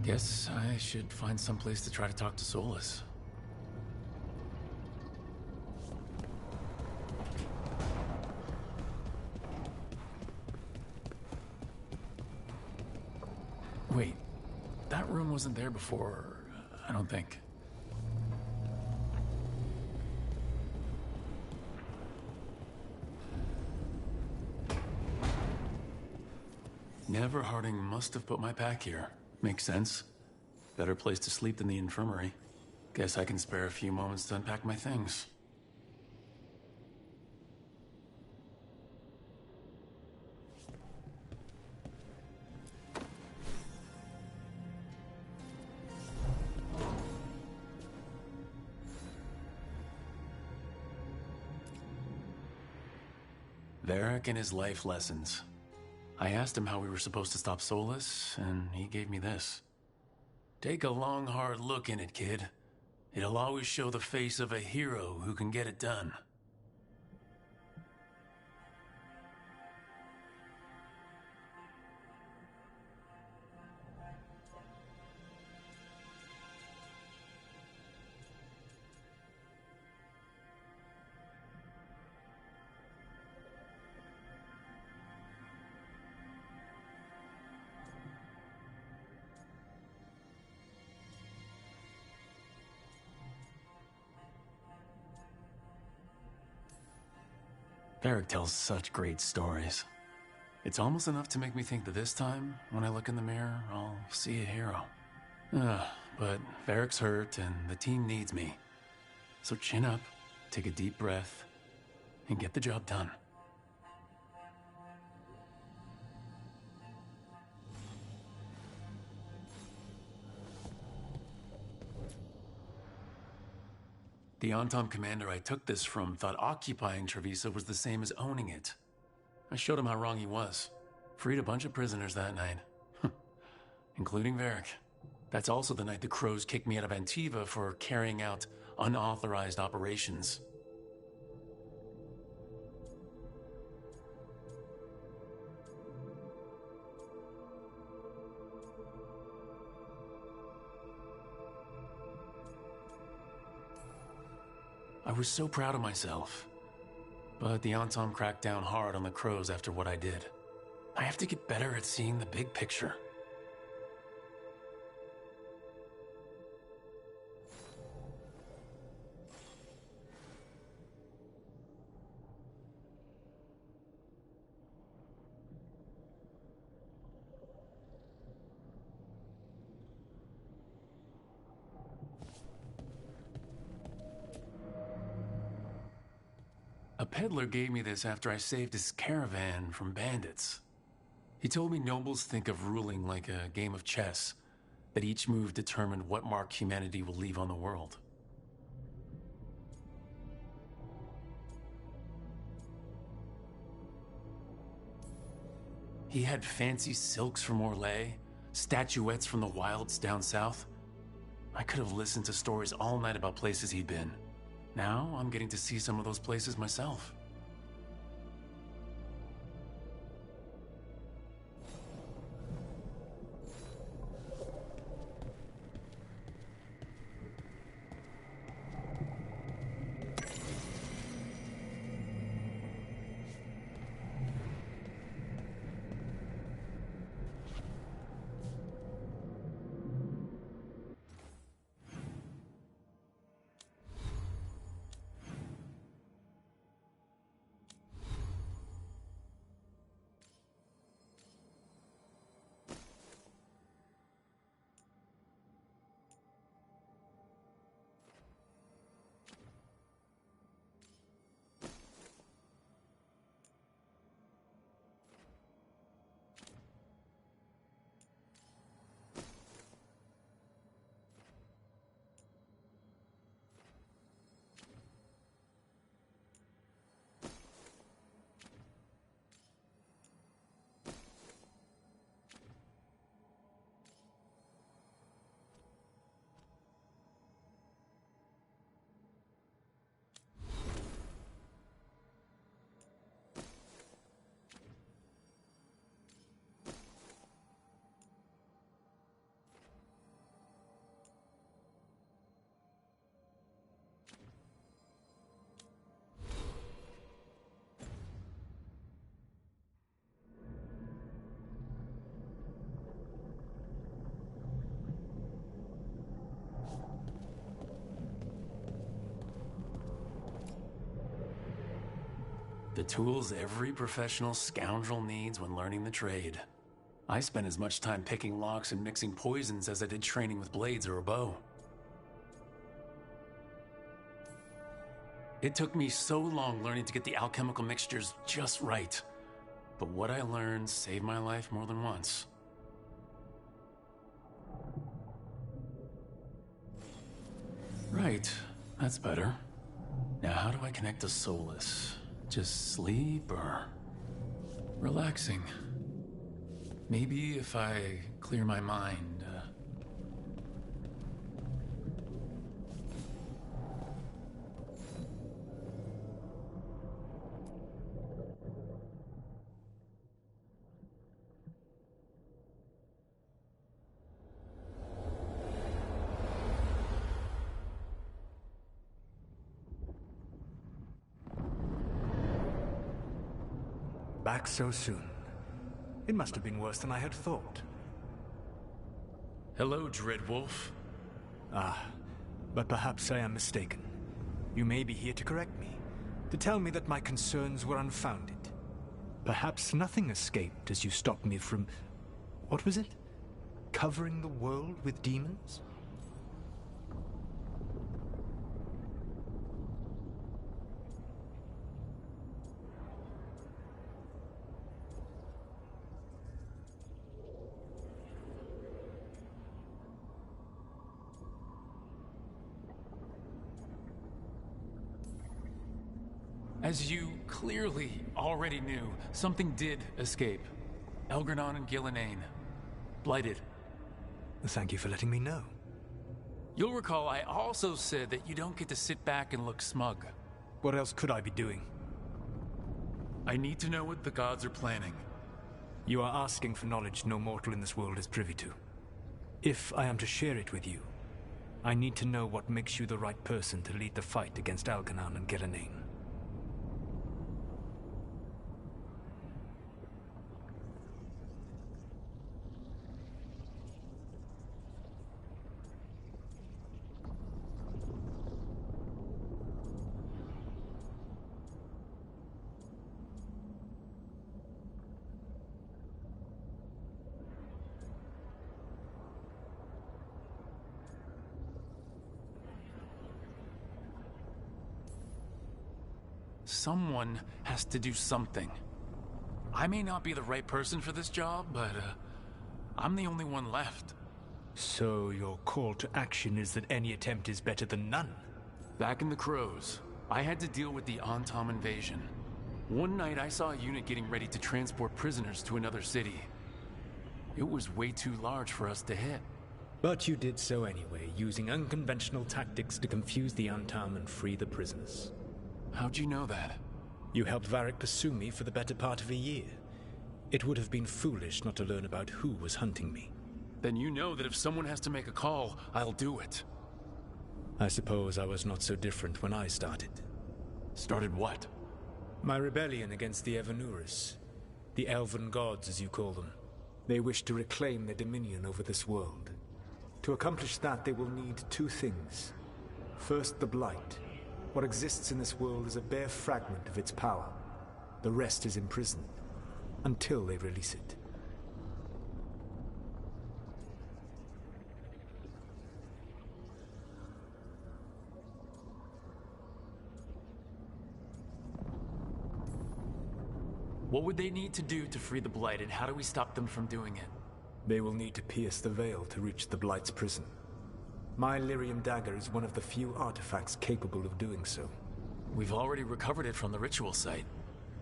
Guess I should find some place to try to talk to Solas. Wait, that room wasn't there before, I don't think. Never Harding must have put my pack here. Makes sense. Better place to sleep than the infirmary. Guess I can spare a few moments to unpack my things. Varric and his life lessons. I asked him how we were supposed to stop Solas, and he gave me this. Take a long, hard look in it, kid. It'll always show the face of a hero who can get it done. Varric tells such great stories. It's almost enough to make me think that this time, when I look in the mirror, I'll see a hero. But Varric's hurt and the team needs me. So chin up, take a deep breath, and get the job done. The Antom commander I took this from thought occupying Trevisa was the same as owning it. I showed him how wrong he was. Freed a bunch of prisoners that night. Including Varric. That's also the night the Crows kicked me out of Antiva for carrying out unauthorized operations. I was so proud of myself. But the Antom cracked down hard on the Crows after what I did. I have to get better at seeing the big picture. A peddler gave me this after I saved his caravan from bandits. He told me nobles think of ruling like a game of chess, that each move determined what mark humanity will leave on the world. He had fancy silks from Orlais, statuettes from the wilds down south. I could have listened to stories all night about places he'd been. Now, I'm getting to see some of those places myself. The tools every professional scoundrel needs when learning the trade. I spent as much time picking locks and mixing poisons as I did training with blades or a bow. It took me so long learning to get the alchemical mixtures just right. But what I learned saved my life more than once. Right, that's better. Now how do I connect to Solas? Just sleep or relaxing? Maybe if I clear my mind. Back so soon. It must have been worse than I had thought. Hello, Dreadwolf. Ah, but perhaps I am mistaken. You may be here to correct me, to tell me that my concerns were unfounded. Perhaps nothing escaped as you stopped me from... what was it? Covering the world with demons? As you clearly already knew, something did escape. Elgranon and Gillenane. Blighted. Thank you for letting me know. You'll recall I also said that you don't get to sit back and look smug. What else could I be doing? I need to know what the gods are planning. You are asking for knowledge no mortal in this world is privy to. If I am to share it with you, I need to know what makes you the right person to lead the fight against Elgranon and Gillenane. Someone has to do something. I may not be the right person for this job, but I'm the only one left. So your call to action is that any attempt is better than none? Back in the Crows, I had to deal with the Antom invasion. One night I saw a unit getting ready to transport prisoners to another city. It was way too large for us to hit. But you did so anyway, using unconventional tactics to confuse the Antom and free the prisoners. How'd you know that? You helped Varric pursue me for the better part of a year. It would have been foolish not to learn about who was hunting me. Then you know that if someone has to make a call, I'll do it. I suppose I was not so different when I started. Started what? My rebellion against the Evanuris. The elven gods, as you call them. They wish to reclaim their dominion over this world. To accomplish that, they will need two things. First, the Blight. What exists in this world is a bare fragment of its power. The rest is imprisoned, until they release it. What would they need to do to free the Blight, and how do we stop them from doing it? They will need to pierce the veil to reach the Blight's prison. My lyrium dagger is one of the few artifacts capable of doing so. We've already recovered it from the ritual site.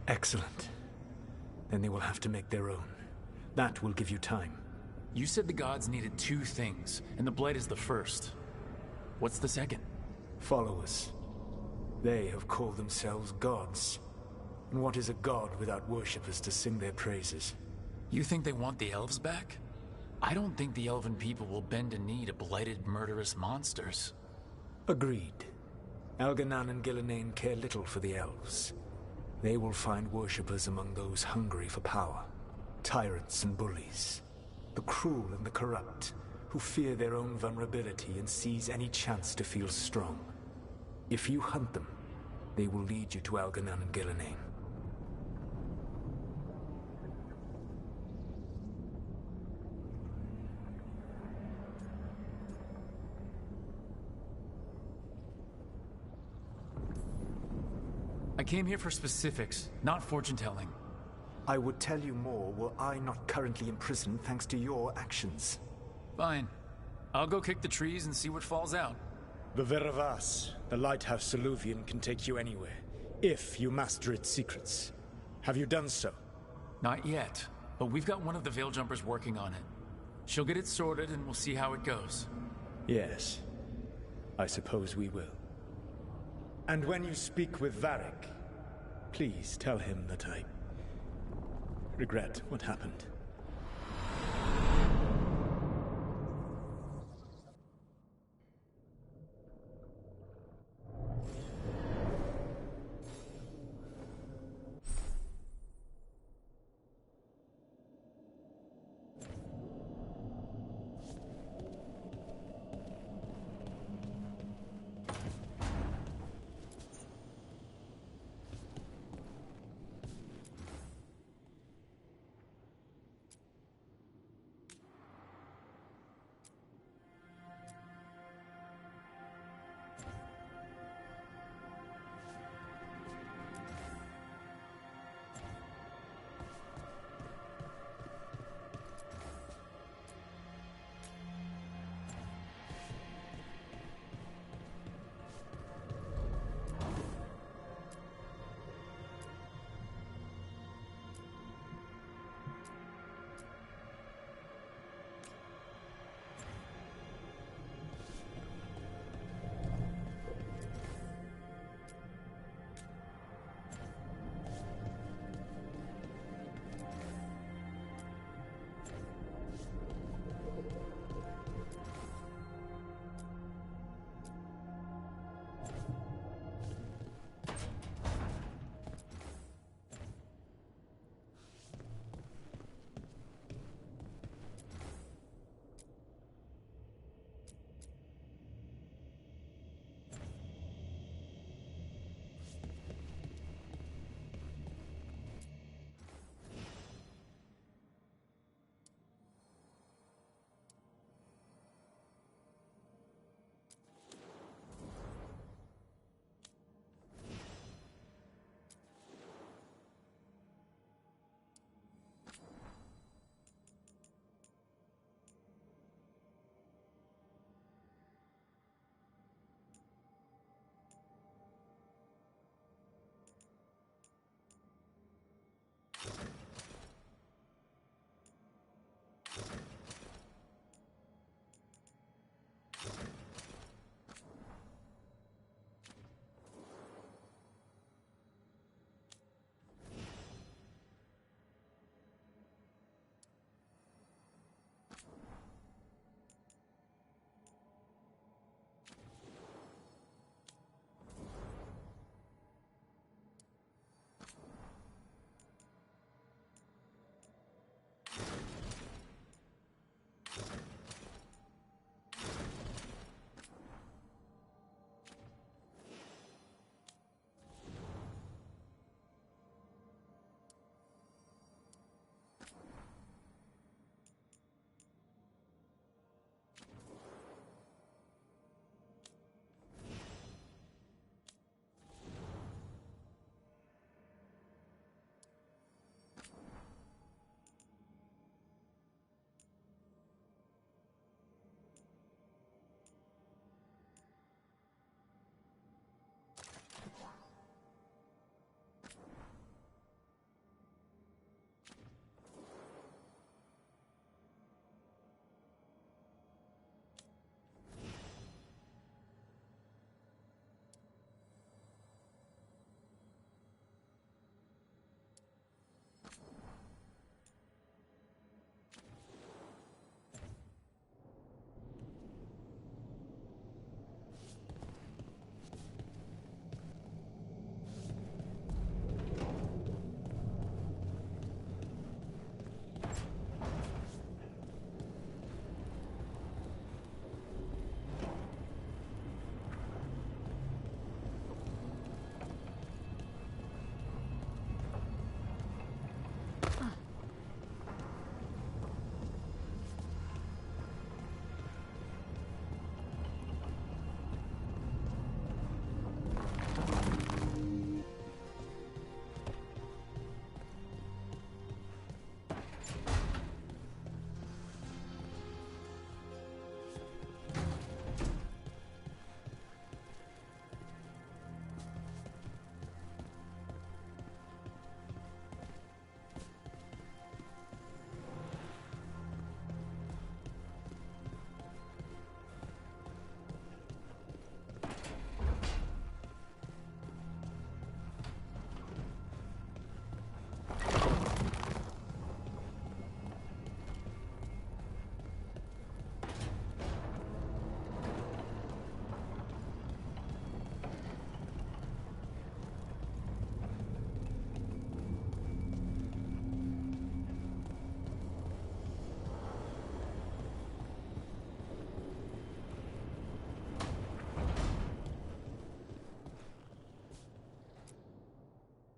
Excellent. Then they will have to make their own. That will give you time. You said the gods needed two things, and the Blight is the first. What's the second? Followers. They have called themselves gods. And what is a god without worshippers to sing their praises? You think they want the elves back? I don't think the elven people will bend a knee to blighted, murderous monsters. Agreed. Elgranon and Gillenane care little for the elves. They will find worshippers among those hungry for power. Tyrants and bullies. The cruel and the corrupt, who fear their own vulnerability and seize any chance to feel strong. If you hunt them, they will lead you to Elgranon and Gillenane. came here for specifics, not fortune-telling. I would tell you more were I not currently in prison thanks to your actions. Fine. I'll go kick the trees and see what falls out. The Veravas, the lighthouse Soluvian, can take you anywhere, if you master its secrets. Have you done so? Not yet, but we've got one of the Veil Jumpers working on it. She'll get it sorted and we'll see how it goes. Yes, I suppose we will. And when you speak with Varric, please tell him that I regret what happened.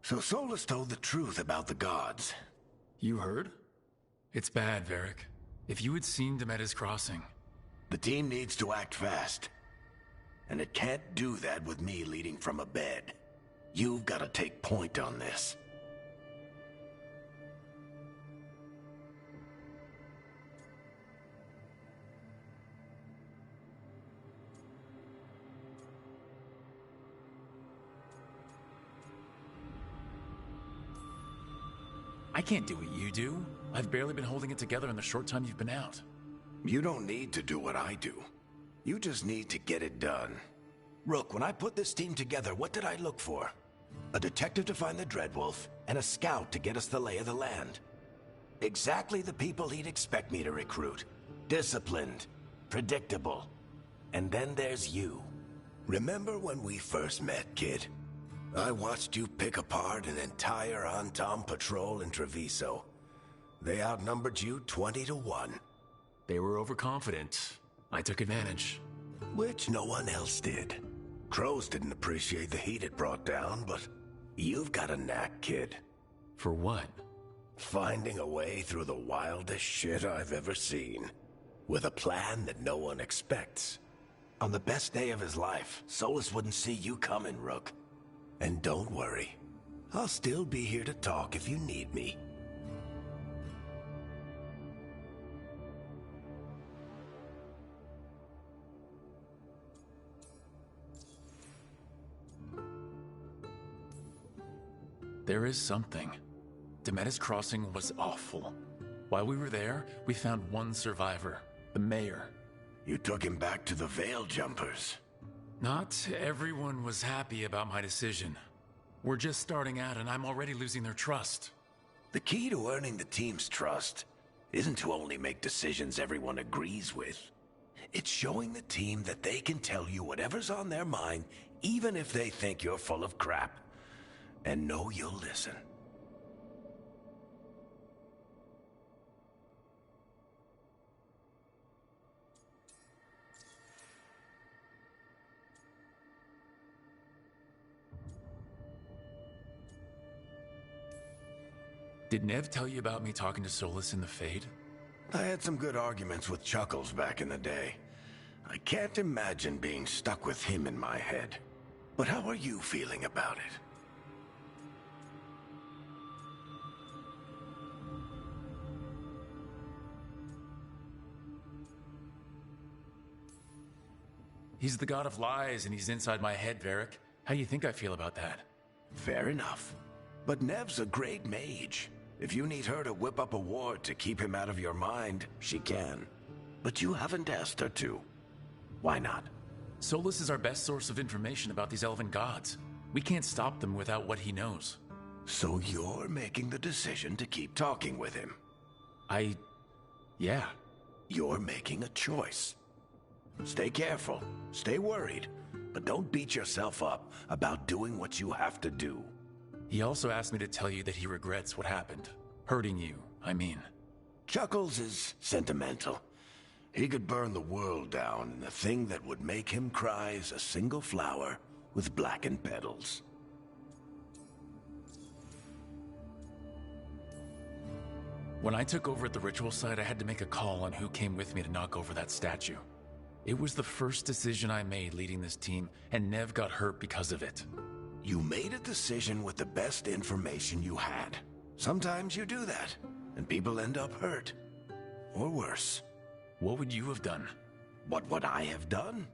So Solas told the truth about the gods. You heard? It's bad, Varric. If you had seen Demeter's crossing... The team needs to act fast. And it can't do that with me leading from a bed. You've got to take point on this. I can't do what you do. I've barely been holding it together in the short time you've been out. You don't need to do what I do. You just need to get it done. Rook, when I put this team together, what did I look for? A detective to find the Dreadwolf, and a scout to get us the lay of the land. Exactly the people he'd expect me to recruit. Disciplined, predictable. And then there's you. Remember when we first met, kid? I watched you pick apart an entire Antom patrol in Treviso. They outnumbered you 20 to 1. They were overconfident. I took advantage. Which no one else did. Crows didn't appreciate the heat it brought down, but you've got a knack, kid. For what? Finding a way through the wildest shit I've ever seen. With a plan that no one expects. On the best day of his life, Solas wouldn't see you coming, Rook. And don't worry. I'll still be here to talk if you need me. There is something. Demeter's crossing was awful. While we were there, we found one survivor, the mayor. You took him back to the Veil Jumpers. Not everyone was happy about my decision. We're just starting out and I'm already losing their trust. The key to earning the team's trust isn't to only make decisions everyone agrees with. It's showing the team that they can tell you whatever's on their mind, even if they think you're full of crap. And know you'll listen. Did Nev tell you about me talking to Solas in the Fade? I had some good arguments with Chuckles back in the day. I can't imagine being stuck with him in my head. But how are you feeling about it? He's the god of lies and he's inside my head, Varric. How do you think I feel about that? Fair enough. But Nev's a great mage. If you need her to whip up a ward to keep him out of your mind, she can. But you haven't asked her to. Why not? Solas is our best source of information about these elven gods. We can't stop them without what he knows. So you're making the decision to keep talking with him? Yeah. You're making a choice. Stay careful, stay worried, but don't beat yourself up about doing what you have to do. He also asked me to tell you that he regrets what happened. Hurting you, I mean. Chuckles is sentimental. He could burn the world down, and the thing that would make him cry is a single flower with blackened petals. When I took over at the ritual site, I had to make a call on who came with me to knock over that statue. It was the first decision I made leading this team, and Nev got hurt because of it. You made a decision with the best information you had. Sometimes you do that, and people end up hurt. Or worse. What would you have done? What would I have done?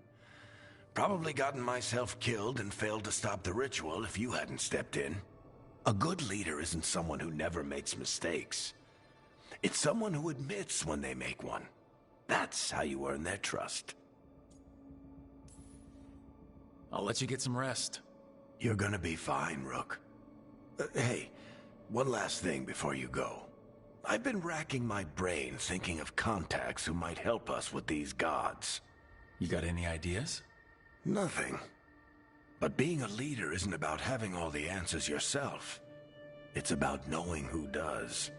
Probably gotten myself killed and failed to stop the ritual if you hadn't stepped in. A good leader isn't someone who never makes mistakes. It's someone who admits when they make one. That's how you earn their trust. I'll let you get some rest. You're gonna be fine, Rook. Hey, one last thing before you go. I've been racking my brain thinking of contacts who might help us with these gods. You got any ideas? Nothing. But being a leader isn't about having all the answers yourself. It's about knowing who does.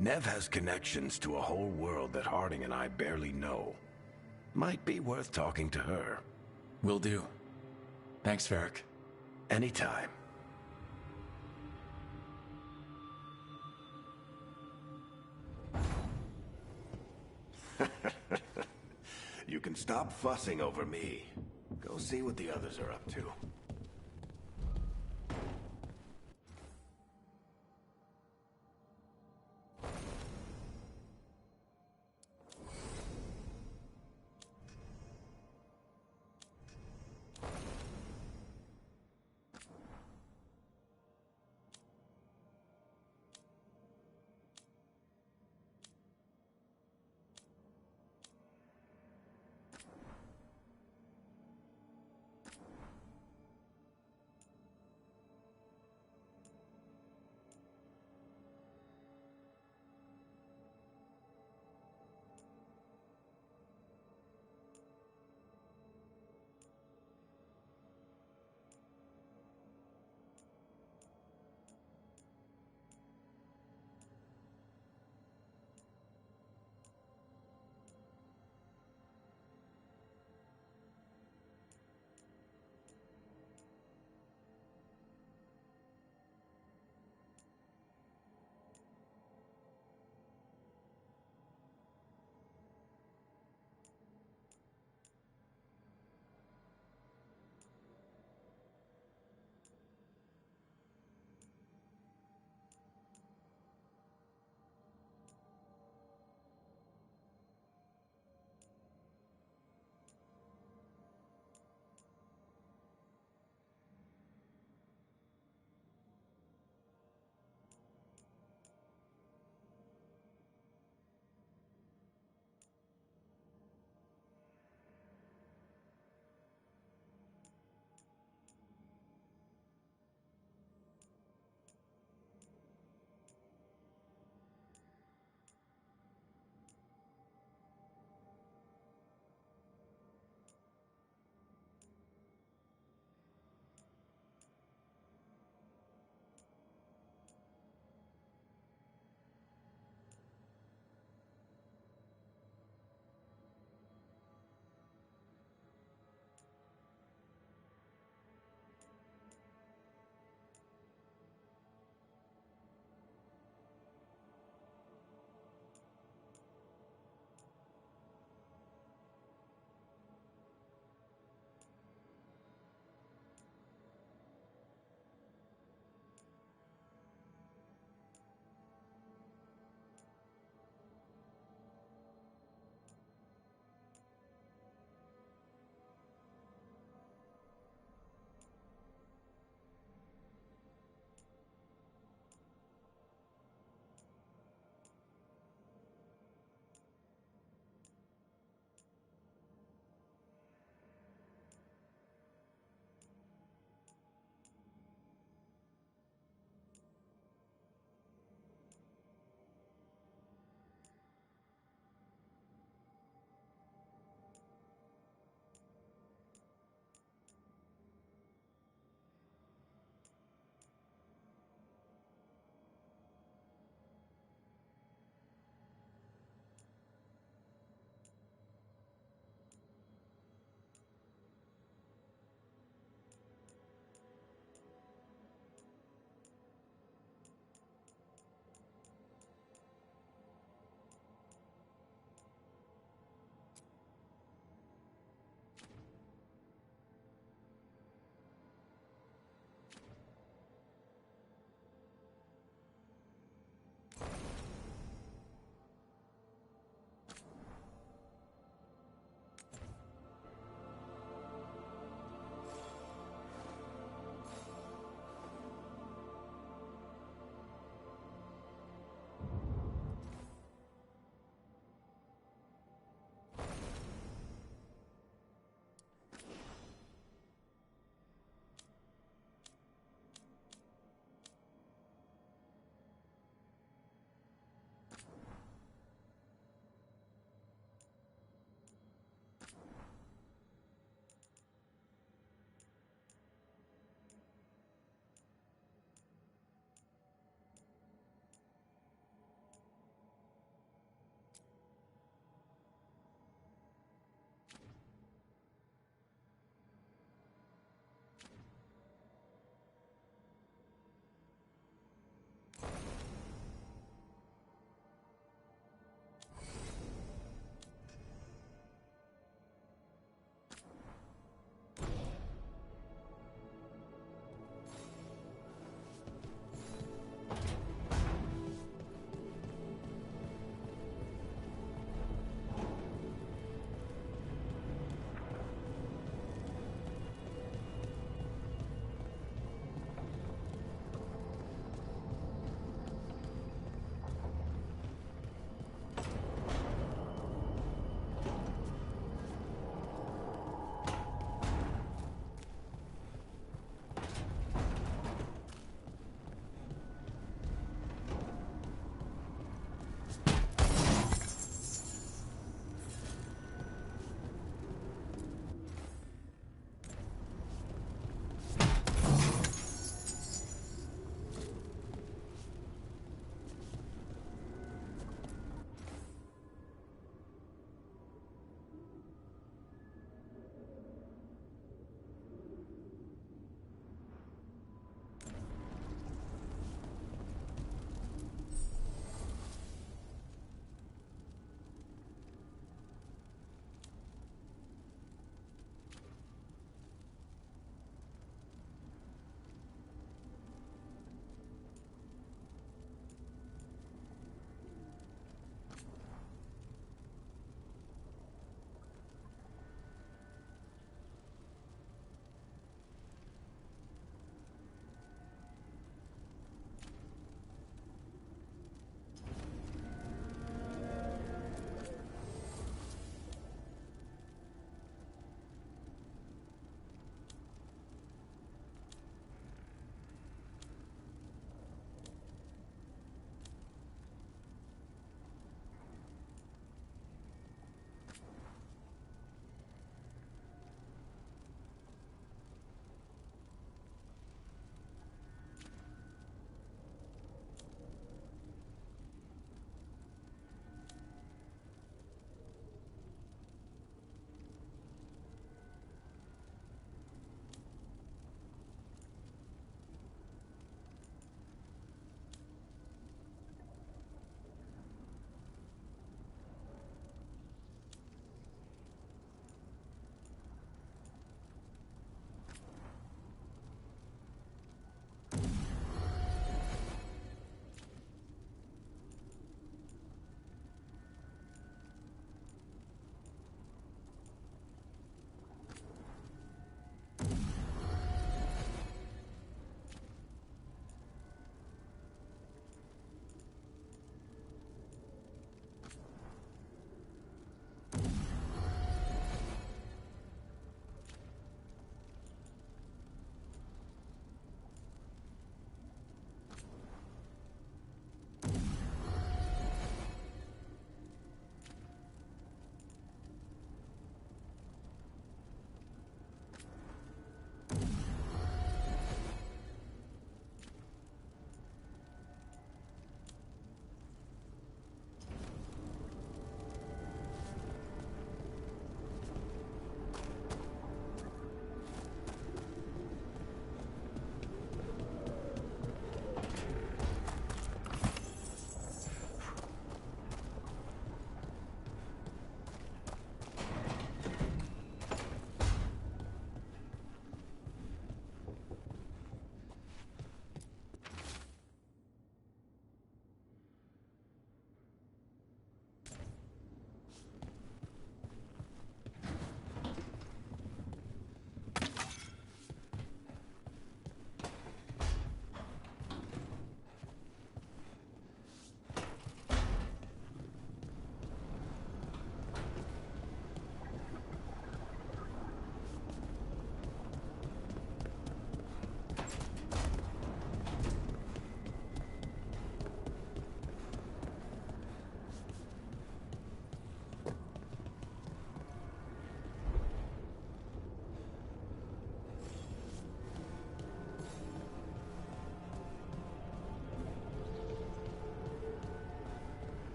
Nev has connections to a whole world that Harding and I barely know. Might be worth talking to her. Will do. Thanks, Varric. Anytime. can stop fussing over me. Go see what the others are up to.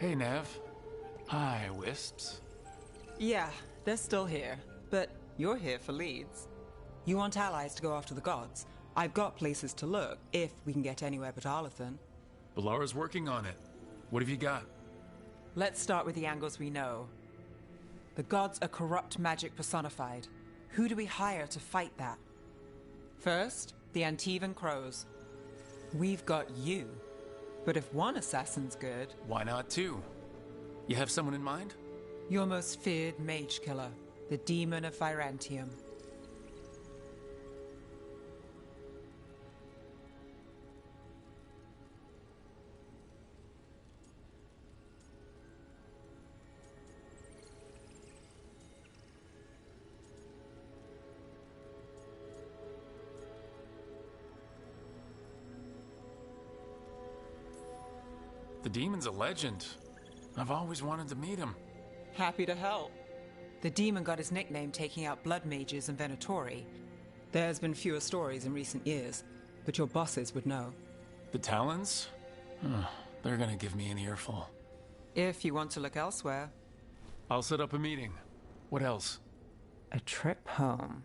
Hey, Nev. Hi, Wisps. Yeah, they're still here, but you're here for leads. You want allies to go after the gods? I've got places to look, if we can get anywhere but Arlathan. Balara's working on it. What have you got? Let's start with the angles we know. The gods are corrupt magic personified. Who do we hire to fight that? First, the Antivan Crows. We've got you. But if one assassin's good... Why not two? You have someone in mind? Your most feared mage killer, the Demon of Virantium. The demon's a legend. I've always wanted to meet him. Happy to help. The demon got his nickname taking out blood mages and Venatori. There's been fewer stories in recent years, but your bosses would know. The Talons? They're gonna give me an earful. If you want to look elsewhere. I'll set up a meeting. What else? A trip home.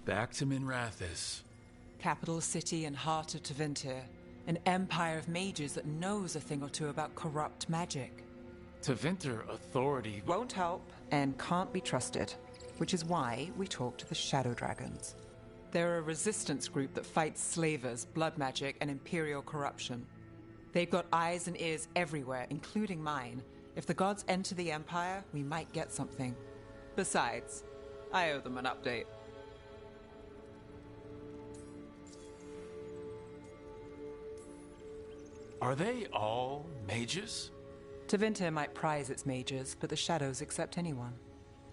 Back to Minrathis. Capital city and heart of Tevinter. An empire of mages that knows a thing or two about corrupt magic. Tevinter authority Won't help and can't be trusted, which is why we talk to the Shadow Dragons. They're a resistance group that fights slavers, blood magic, and imperial corruption. They've got eyes and ears everywhere, including mine. If the gods enter the empire, we might get something. Besides, I owe them an update. Are they all mages? Tevinter might prize its mages, but the Shadows accept anyone.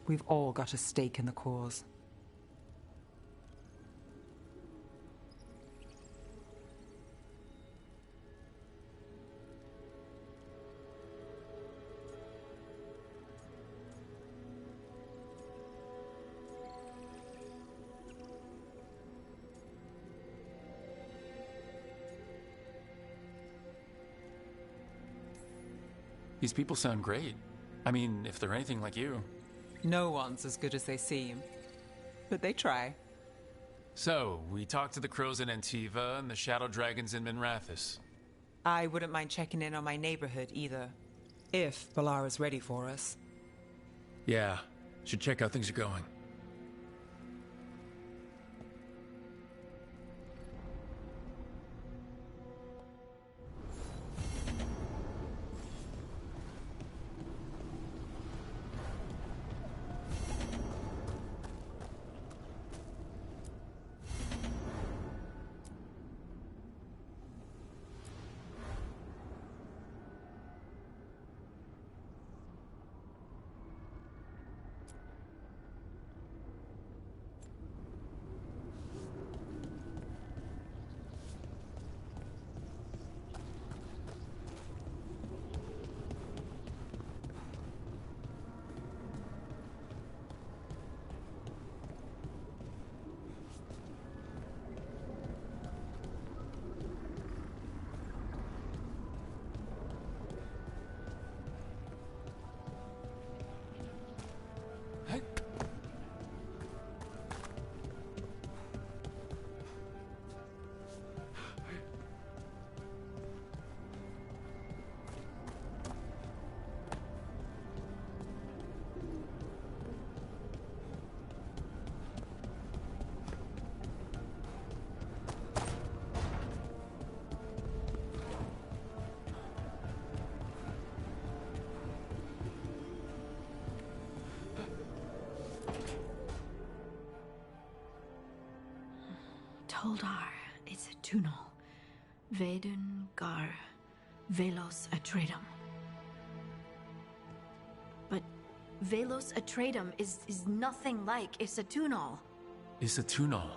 We've all got a stake in the cause. These people sound great. I mean, if they're anything like you. No one's as good as they seem. But they try. So, we talked to the crows in Antiva and the shadow dragons in Minrathis. I wouldn't mind checking in on my neighborhood either. If Balara's ready for us. Yeah, should check how things are going. Toldar is a tunnel. Vedun gar velos atredum. But velos atredum is nothing like Isatunal. Isatunal.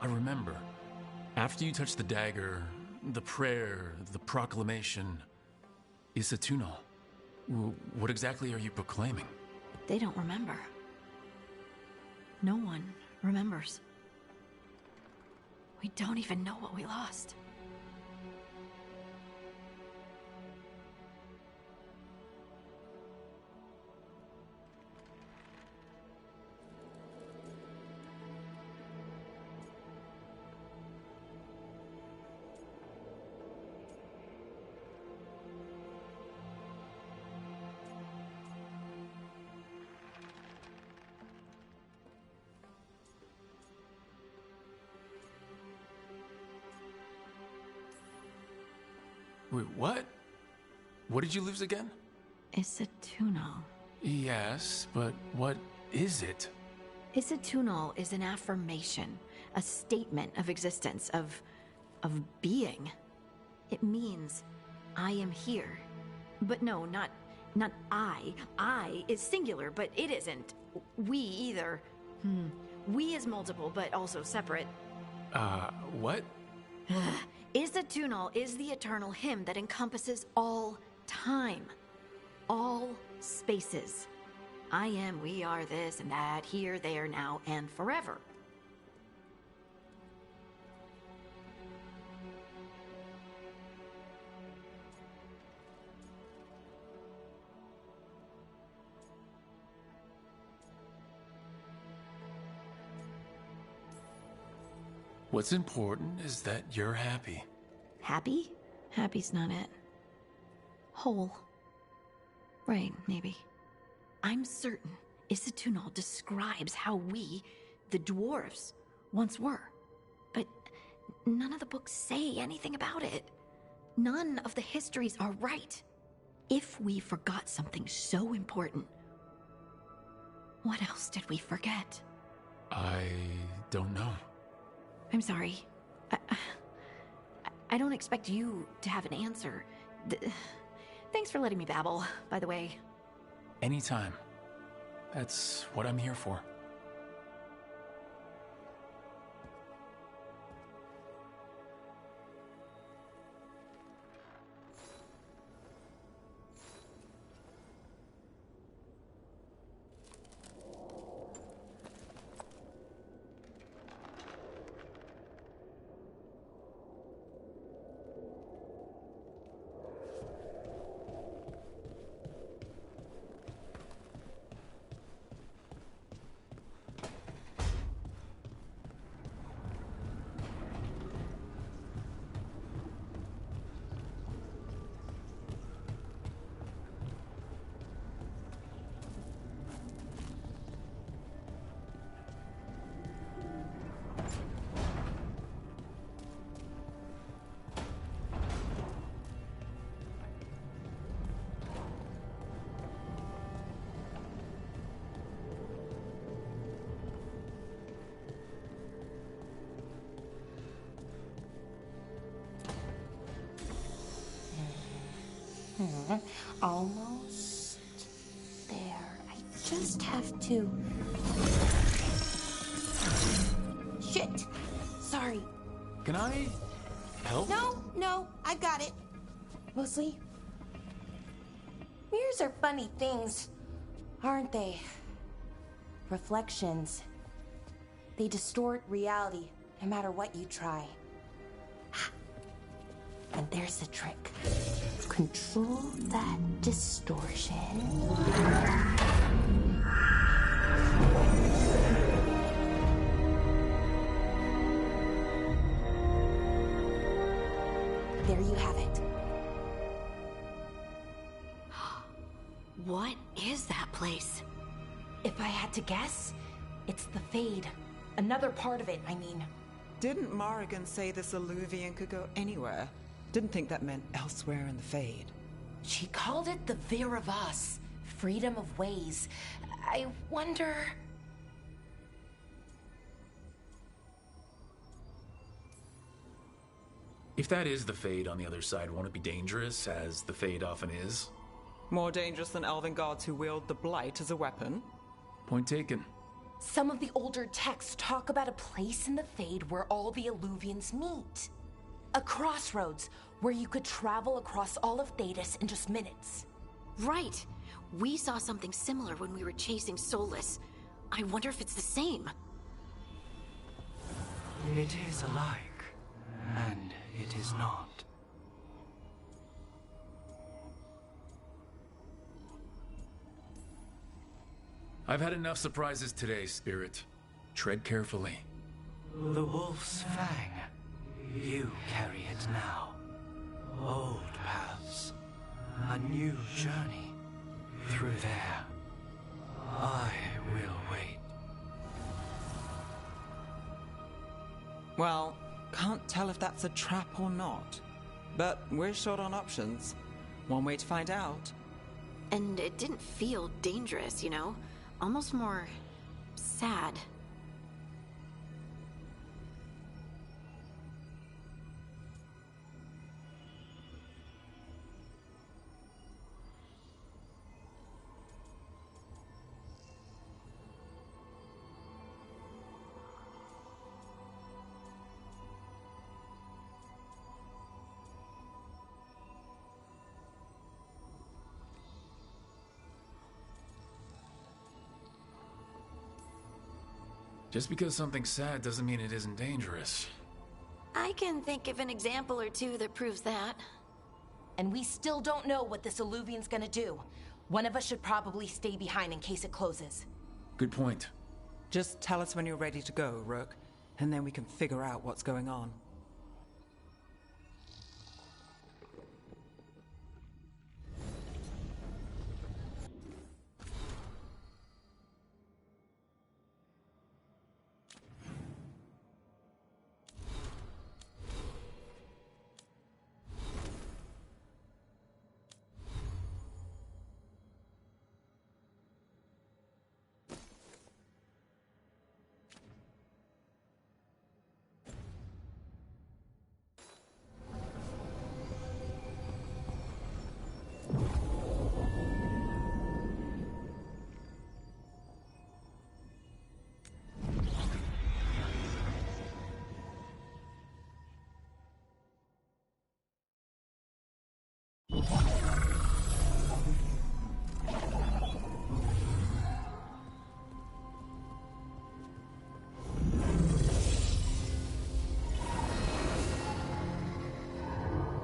I remember. After you touched the dagger, the prayer, the proclamation. Isatunal. What exactly are you proclaiming? They don't remember. No one remembers. We don't even know what we lost. Wait, what? What did you lose again? Isatunal. Yes, but what is it? Isatunal is an affirmation, a statement of existence, of being. It means I am here. But no, not I. I is singular, but it isn't. We either. We is multiple, but also separate. What? Isatunal is the eternal hymn that encompasses all time, all spaces. I am, we are, this and that, here, there, now, and forever. What's important is that you're happy. Happy? Happy's not it. Whole. Right, maybe. I'm certain Isatunal describes how we, the dwarves, once were. But none of the books say anything about it. None of the histories are right. If we forgot something so important, what else did we forget? I don't know. I'm sorry. I don't expect you to have an answer. Thanks for letting me babble, by the way. Anytime. That's what I'm here for. Almost there. I just have to... Shit! Sorry. Can I help? No, I got it. Mostly, mirrors are funny things, aren't they? Reflections. They distort reality, no matter what you try. And there's the trick. Control that distortion. There you have it. What is that place? If I had to guess, it's the Fade. Another part of it, I mean. Didn't Morrigan say this Alluvian could go anywhere? Didn't think that meant elsewhere in the Fade. She called it the Vir of Us, freedom of ways. I wonder... If that is the Fade on the other side, won't it be dangerous, as the Fade often is? More dangerous than elven gods who wield the Blight as a weapon? Point taken. Some of the older texts talk about a place in the Fade where all the Alluvians meet. A crossroads where you could travel across all of Thedas in just minutes. Right. We saw something similar when we were chasing Solas. I wonder if it's the same. It is alike, and it is not. I've had enough surprises today, Spirit. Tread carefully. The wolf's fang. You carry it now. Old paths. A new journey. Through there. I will wait. Well, can't tell if that's a trap or not. But we're short on options. One way to find out. And it didn't feel dangerous, you know? Almost more sad. Just because something's sad doesn't mean it isn't dangerous. I can think of an example or two that proves that. And we still don't know what this alluvian's gonna do. One of us should probably stay behind in case it closes. Good point. Just tell us when you're ready to go, Rook, and then we can figure out what's going on.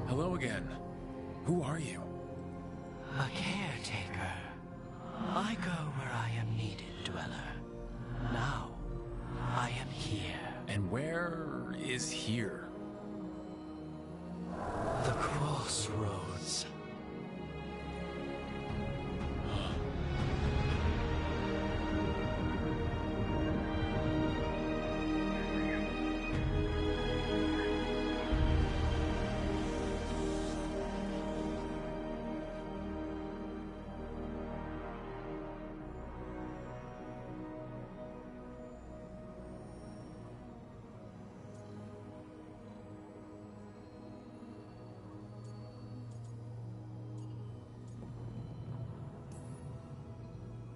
Hello again. Who are you? A caretaker. I go where I am needed, dweller. Now, I am here. And where is here? The crossroads.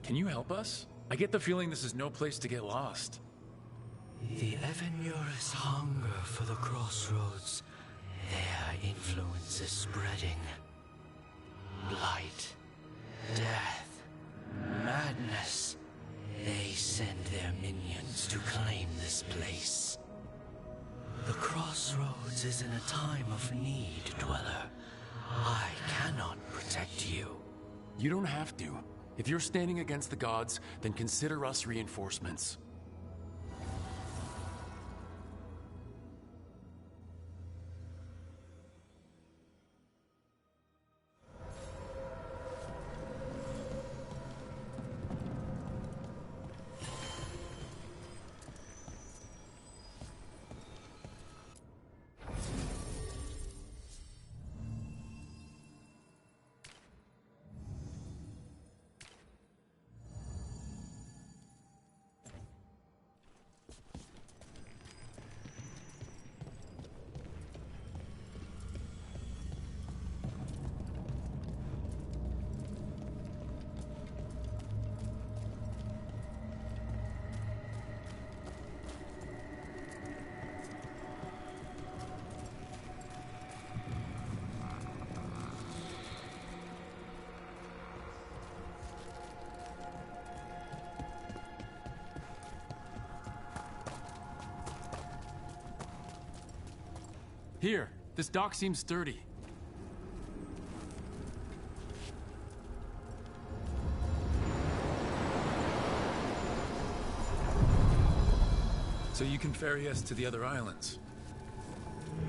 Can you help us? I get the feeling this is no place to get lost. The Evanurus hunger for the crossroads. Their influence is spreading. Blight, death, madness. They send their minions to claim this place. The crossroads is in a time of need, dweller. I cannot protect you. You don't have to. If you're standing against the gods, then consider us reinforcements. Here, this dock seems sturdy. So you can ferry us to the other islands?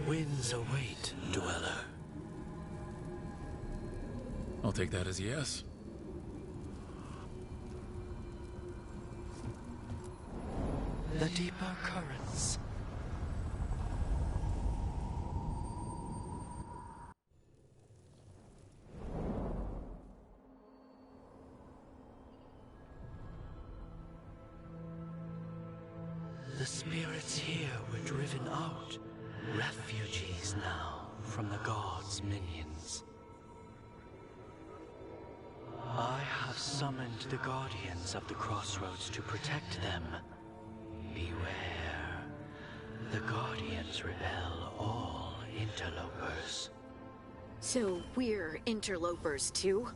Winds await, dweller. I'll take that as a yes. The deeper currents. These here were driven out, refugees now from the gods' minions. I have summoned the guardians of the crossroads to protect them. Beware. The guardians repel all interlopers. So we're interlopers too?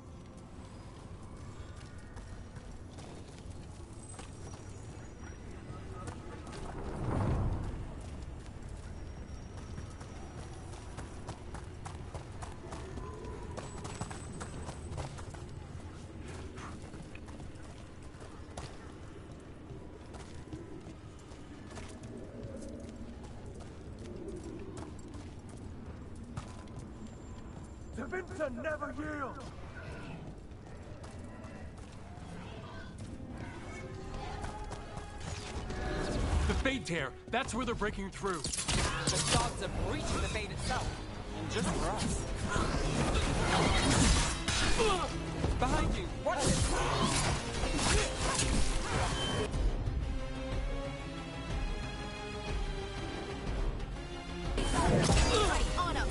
Never yield! The Fade Tear! That's where they're breaking through. The gods are breaching the Fade itself. And just for us. Behind you! Watch it! Right, on him!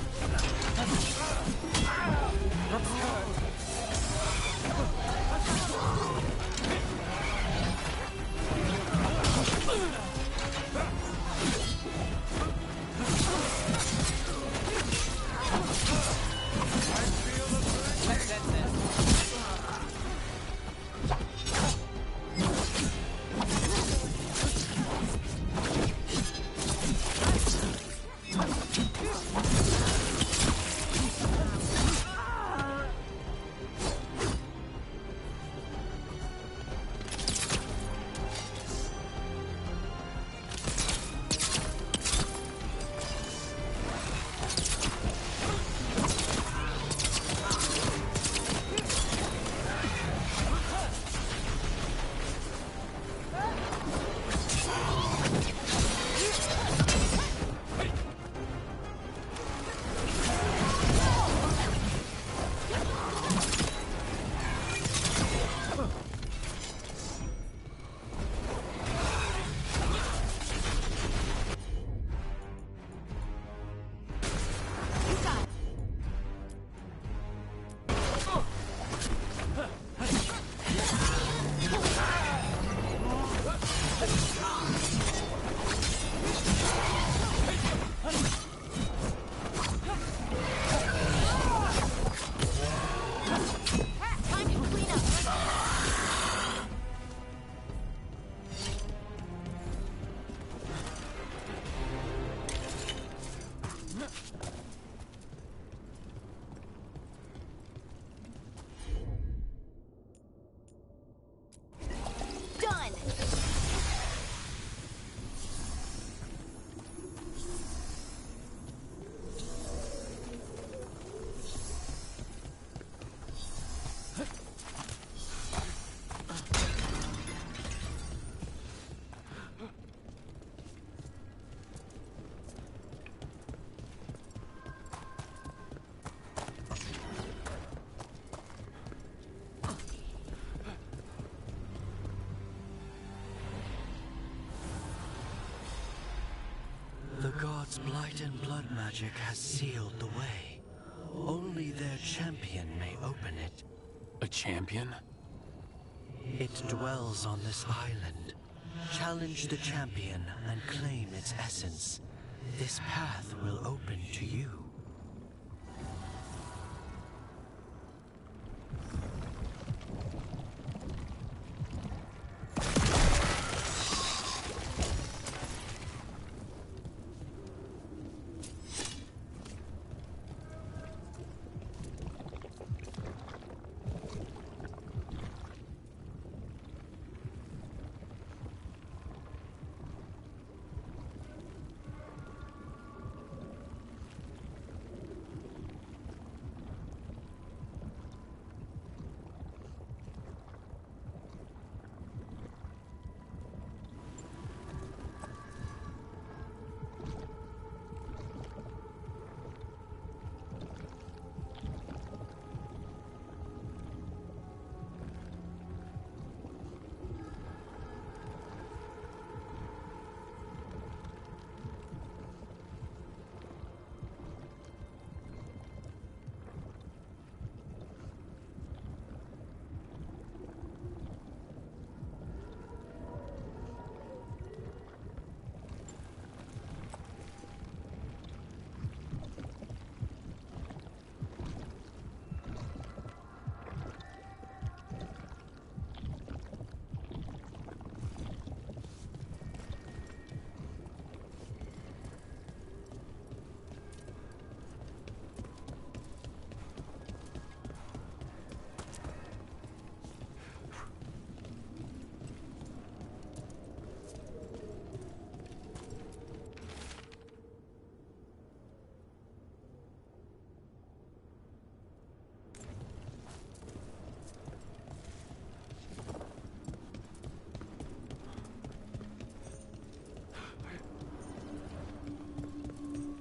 The gods' blight and blood magic has sealed the way. Only their champion may open it. A champion? It dwells on this island. Challenge the champion and claim its essence. This path will open to you.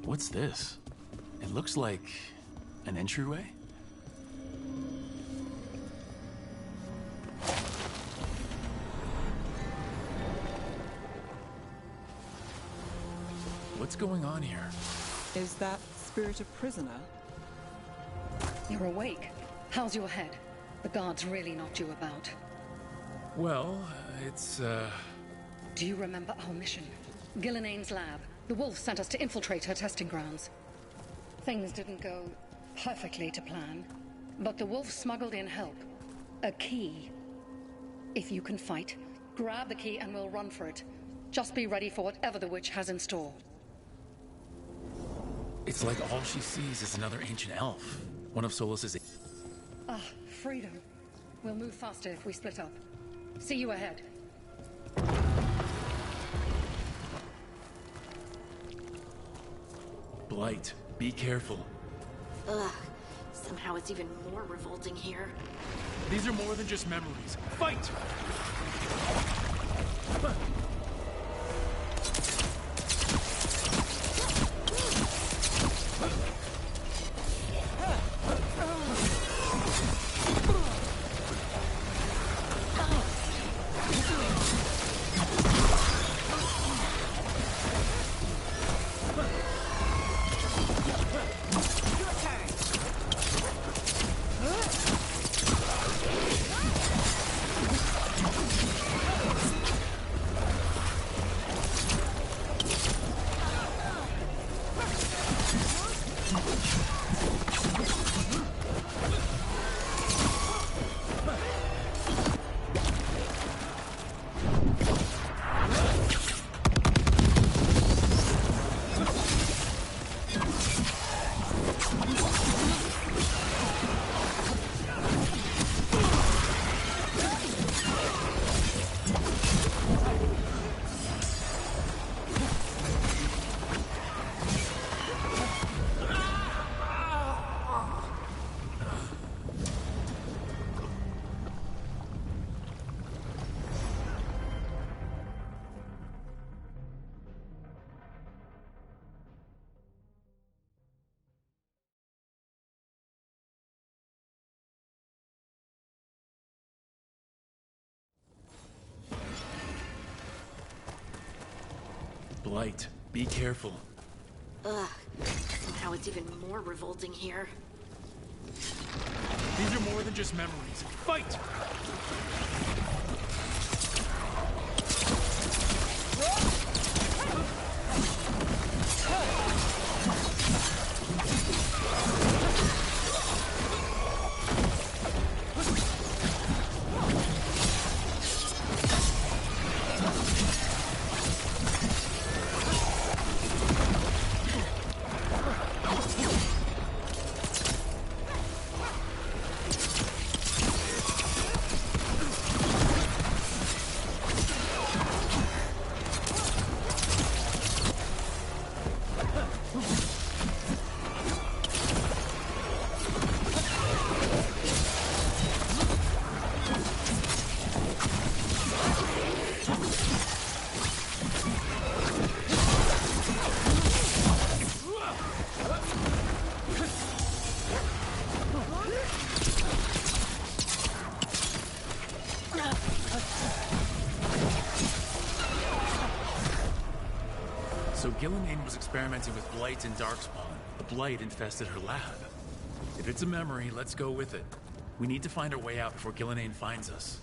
What's this? It looks like an entryway? What's going on here? Is that spirit a prisoner? You're awake. How's your head? The guards really knocked you about. Well, it's, Do you remember our mission? Gillinane's lab. The wolf sent us to infiltrate her testing grounds. Things didn't go perfectly to plan, but the wolf smuggled in help. A key. If you can fight, grab the key and we'll run for it. Just be ready for whatever the witch has in store. it's like all she sees is another ancient elf. One of Solas's... Ah, freedom. We'll move faster if we split up. See you ahead. Blight, be careful. Ugh. Somehow it's even more revolting here. These are more than just memories. Fight! Blight, be careful. Ugh. Somehow it's even more revolting here. These are more than just memories. Fight! So Gillinane was experimenting with Blight in Darkspawn. The Blight infested her lab. If it's a memory, let's go with it. We need to find our way out before Gillinane finds us.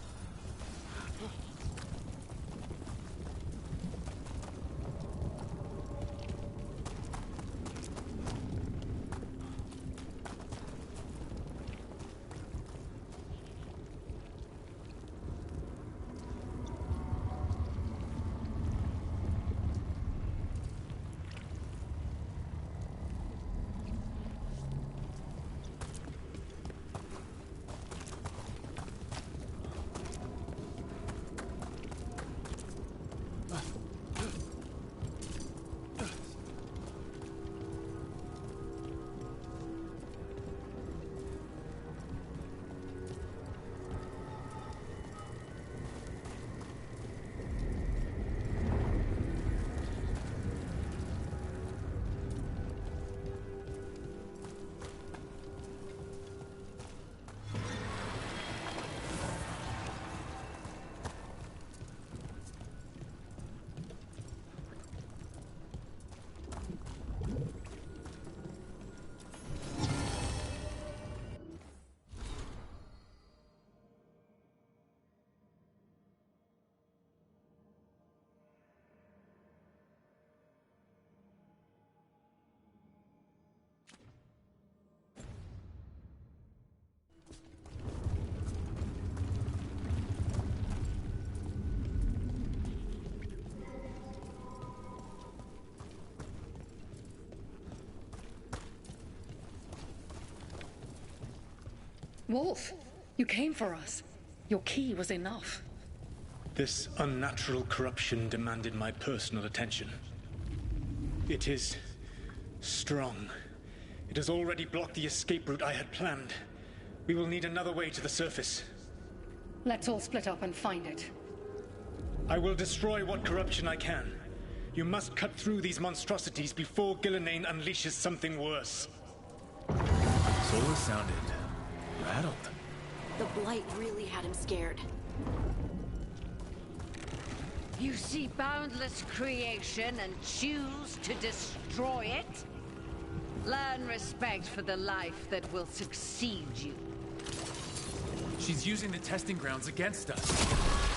Wolf, you came for us. Your key was enough. This unnatural corruption demanded my personal attention. It is strong. It has already blocked the escape route I had planned. We will need another way to the surface. Let's all split up and find it. I will destroy what corruption I can. You must cut through these monstrosities before Gillenane unleashes something worse. Solas sounded rattled. The blight really had him scared. You see boundless creation and choose to destroy it? Learn respect for the life that will succeed you. She's using the testing grounds against us.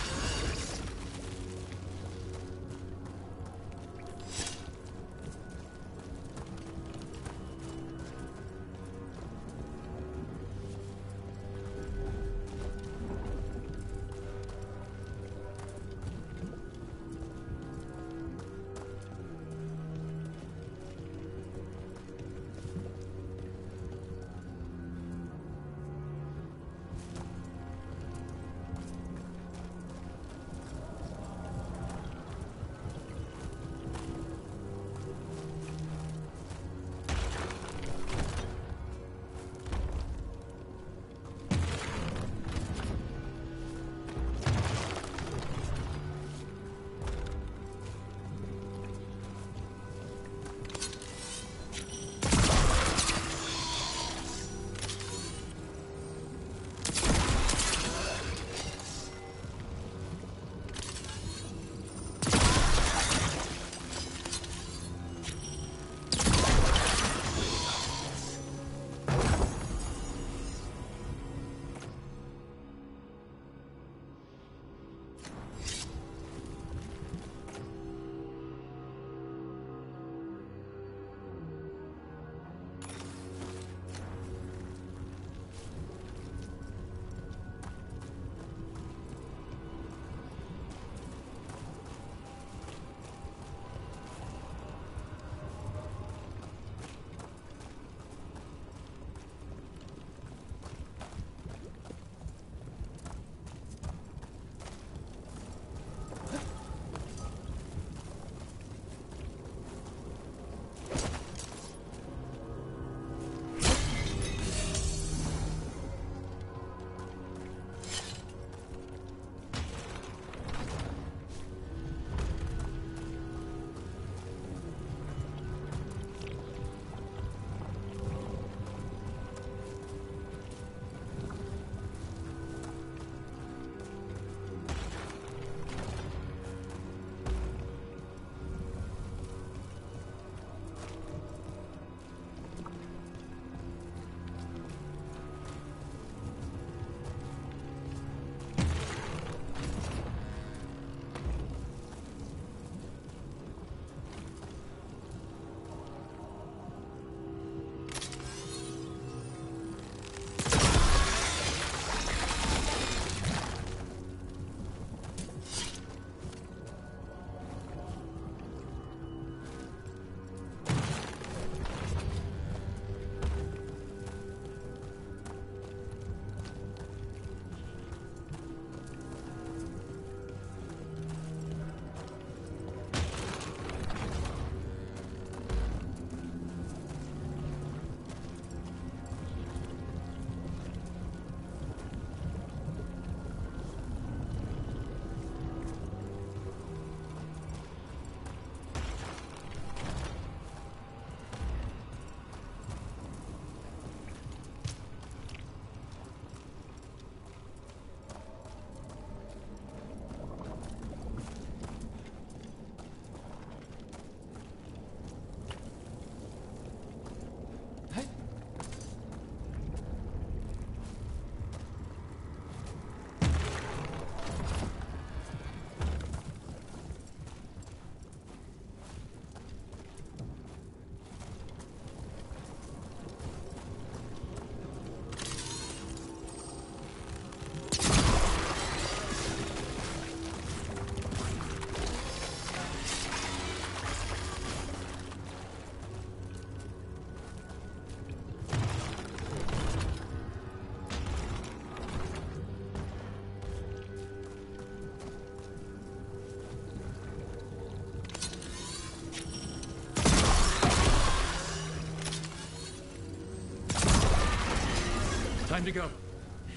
Time to go.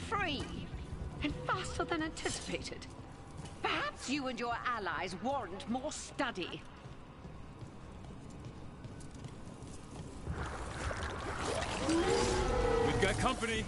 Free. And faster than anticipated. Perhaps you and your allies warrant more study. We've got company.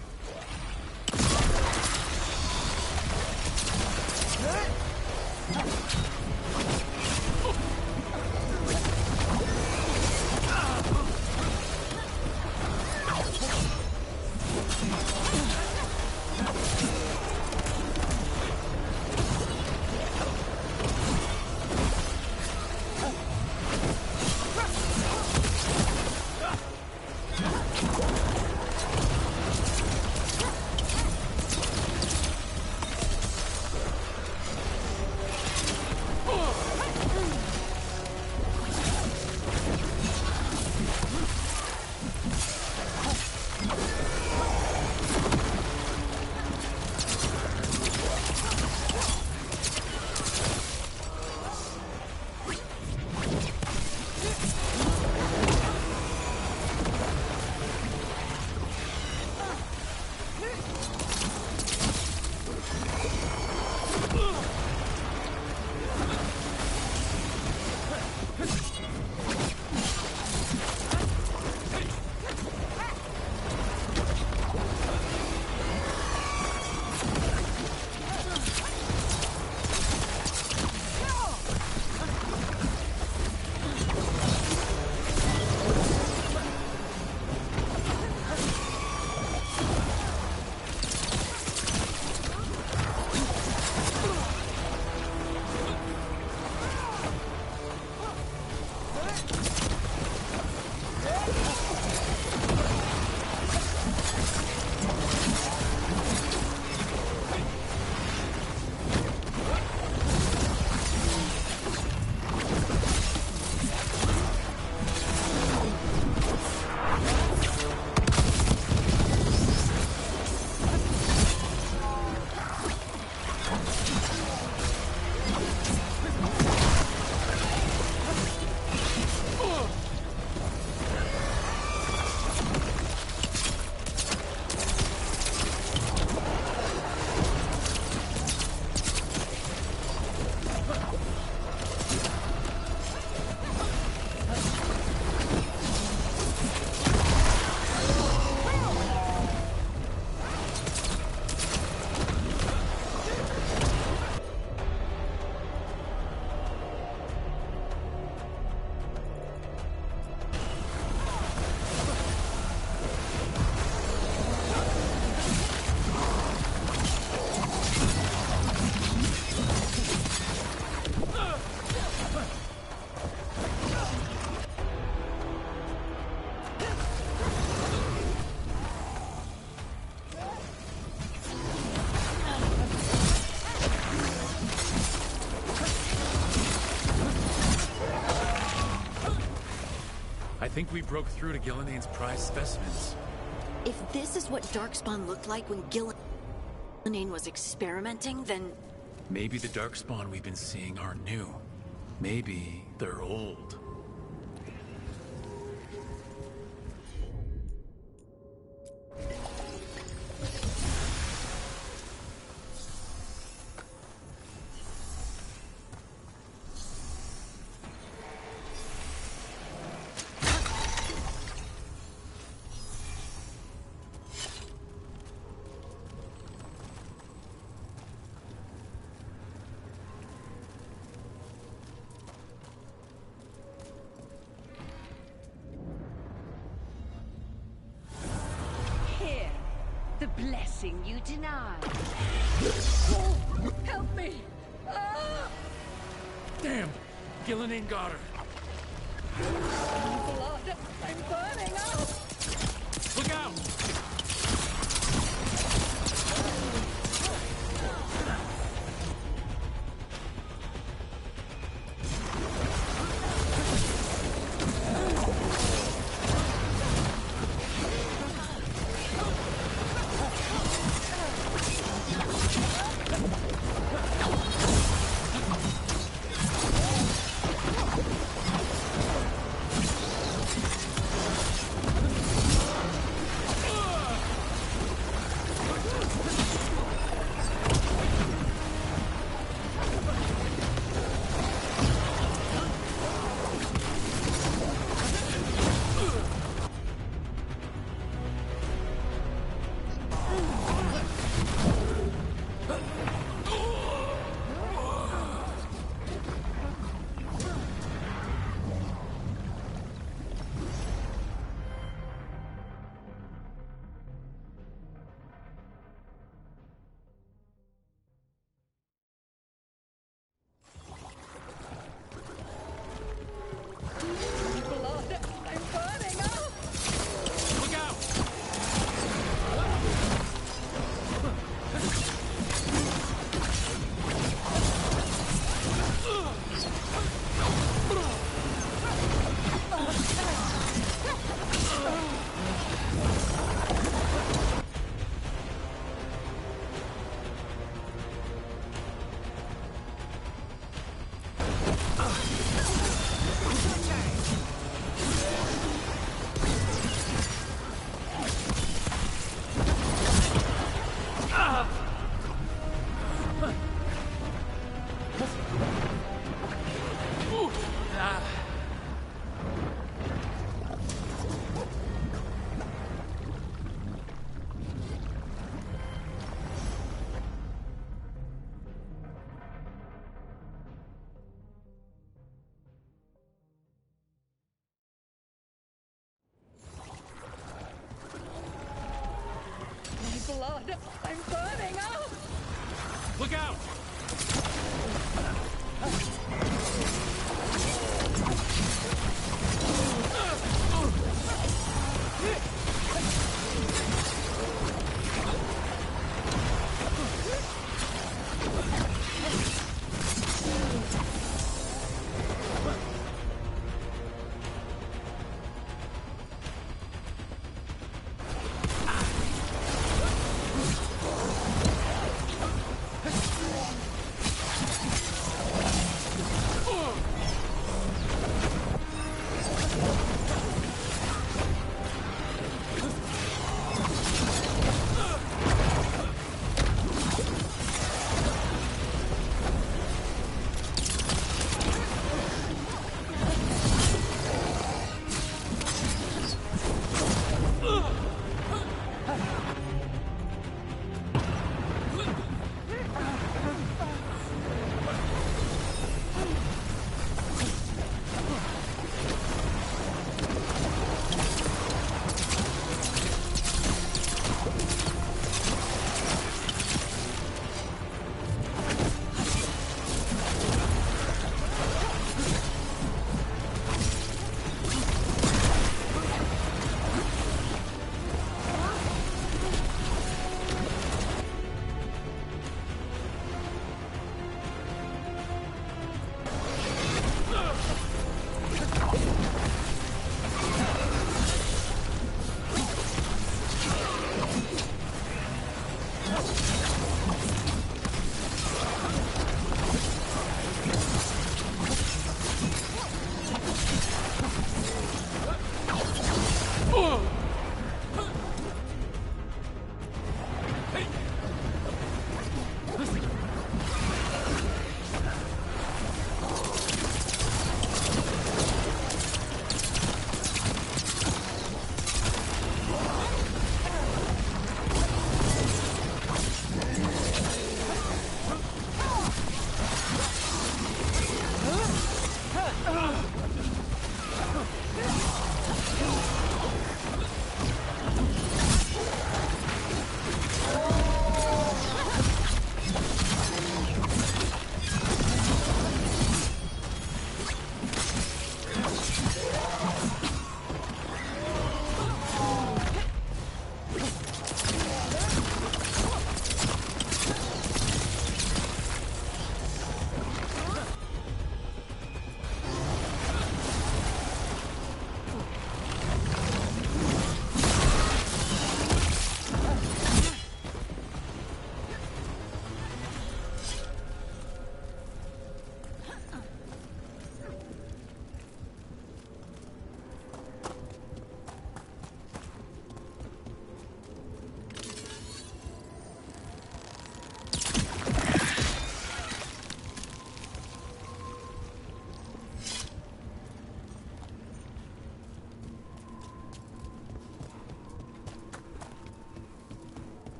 I think we broke through to Gillenane's prized specimens. If this is what Darkspawn looked like when Gillenane was experimenting, then... Maybe the Darkspawn we've been seeing aren't new. Maybe they're old. The blessing you denied. Oh, help me! Ah! Damn! Gillenane got her. Blood! I'm burning up! Look out!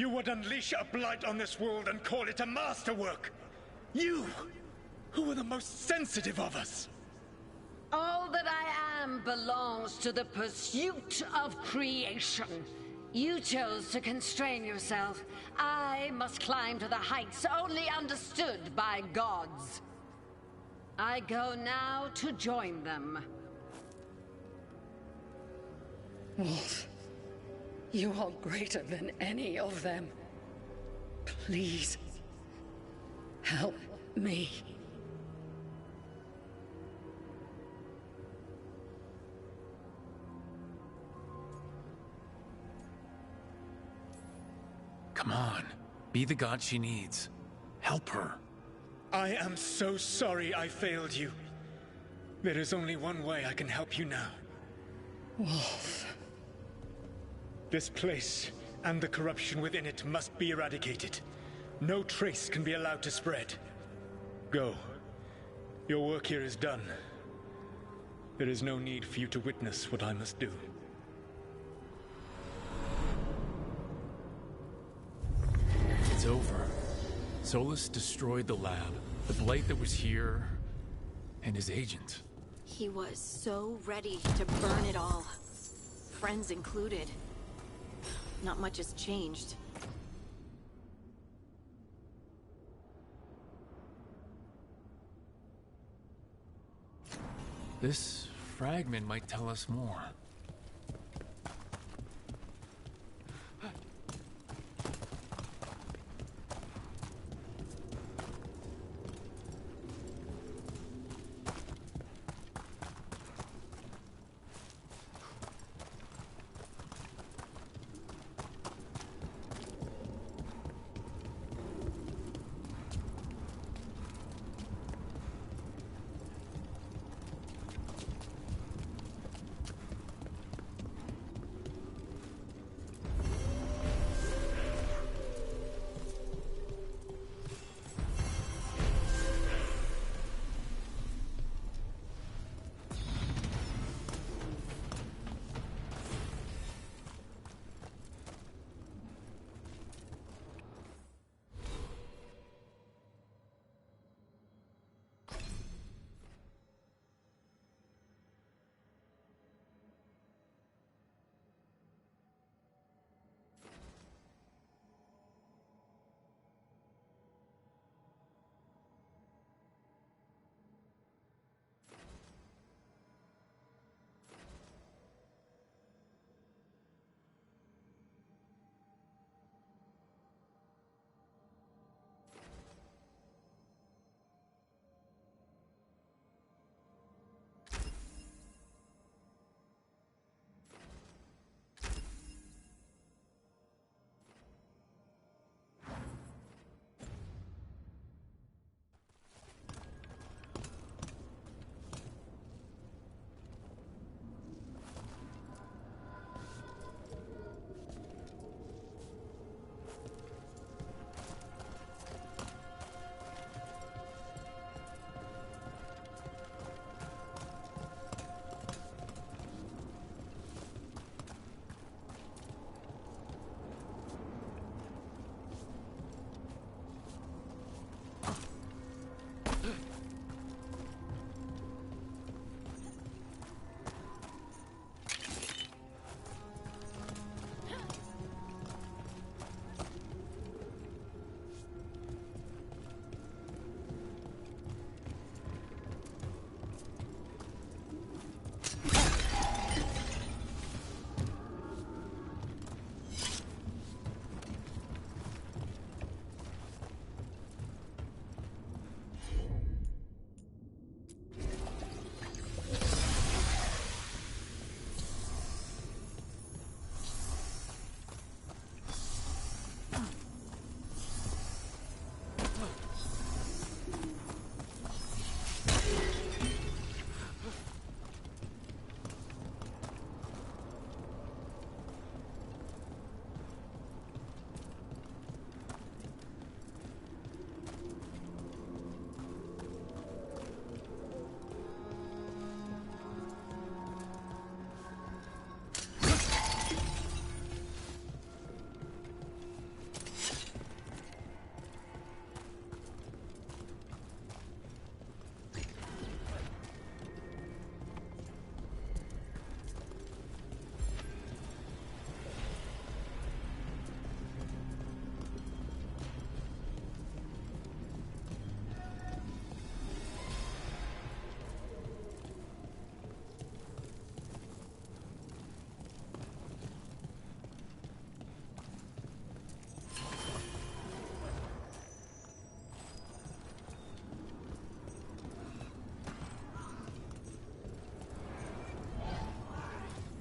You would unleash a blight on this world and call it a masterwork! You, who are the most sensitive of us! All that I am belongs to the pursuit of creation. You chose to constrain yourself. I must climb to the heights only understood by gods. I go now to join them. Wolf, you are greater than any of them. Please, help me. Come on. Be the god she needs. Help her. I am so sorry I failed you. There is only one way I can help you now. Wolf. This place and the corruption within it must be eradicated. No trace can be allowed to spread. Go. Your work here is done. There is no need for you to witness what I must do. It's over. Solas destroyed the lab, the blight that was here, and his agent. He was so ready to burn it all. Friends included. Not much has changed. This fragment might tell us more.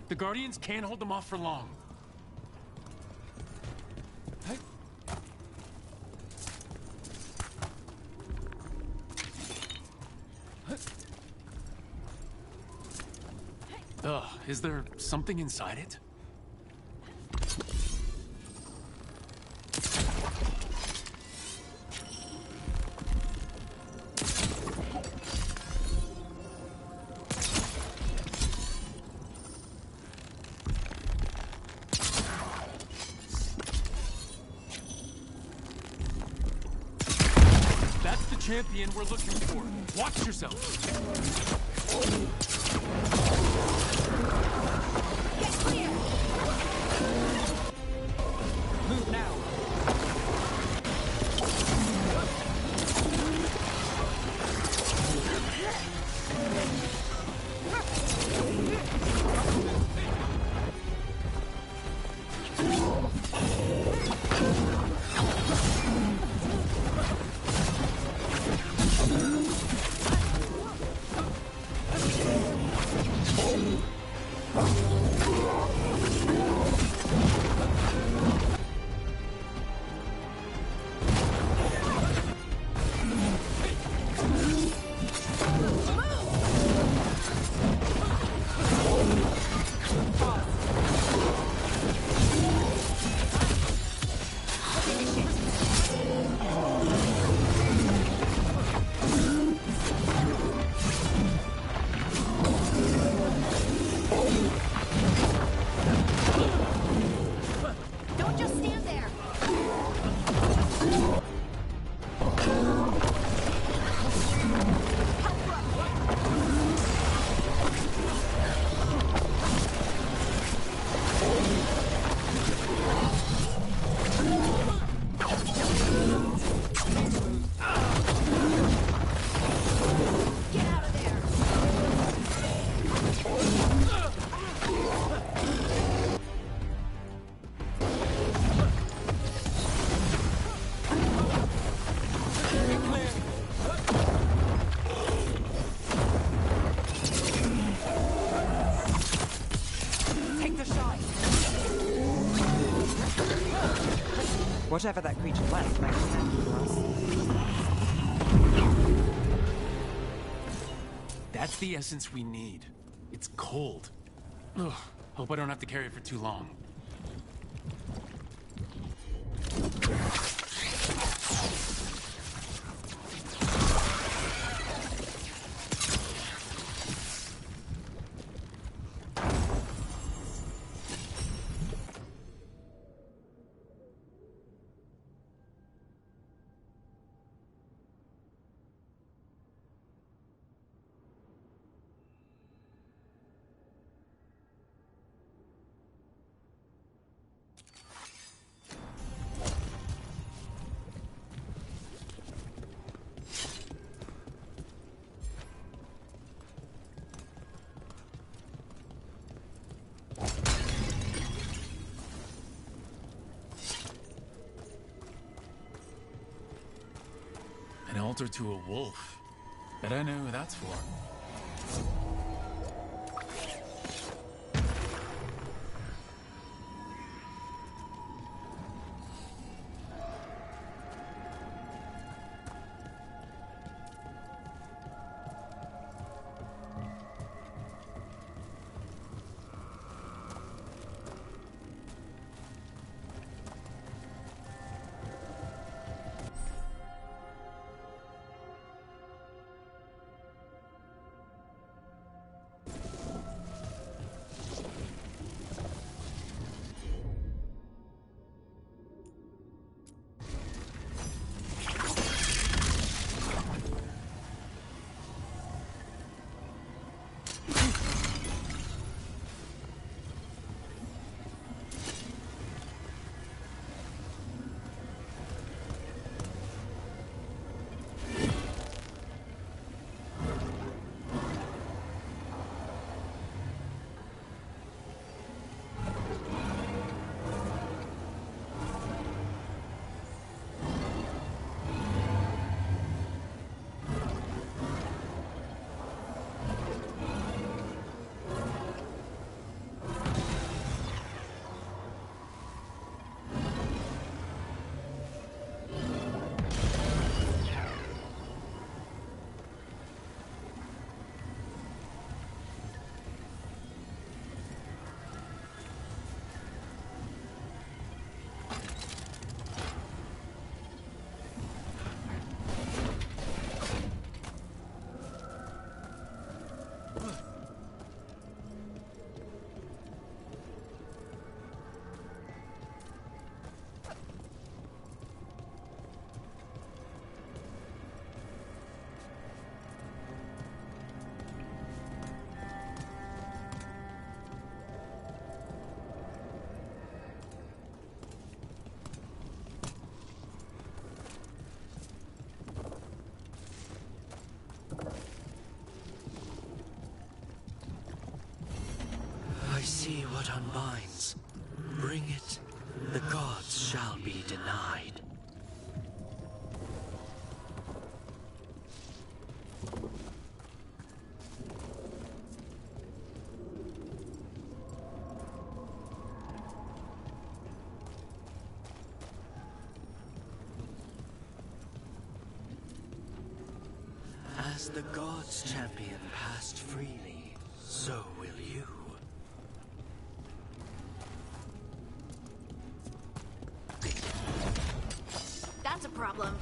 The Guardians can't hold them off for long. Hey. Is there something inside it? That's the champion we're looking for. Watch yourself. Get clear! Move now. Don't just stand there! Get out of there! Take the shot. Whatever that creature was might be handy for us. That's the essence we need. It's cold. Ugh, hope I don't have to carry it for too long. An altar to a wolf. Bet I know who that's for. binds. Bring it, the gods shall be denied. As the gods' champion passed freely, so will you. That's a problem.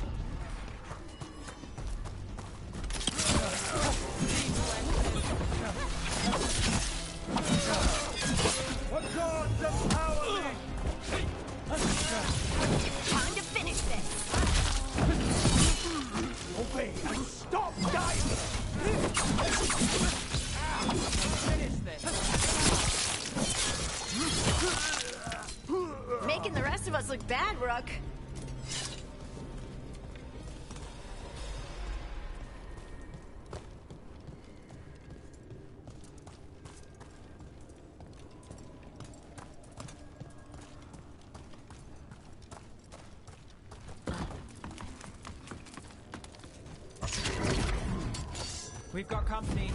What gods empower me? Time to finish this. Obey and stop dying! Finish this! Making the rest of us look bad, Rook. We've got company.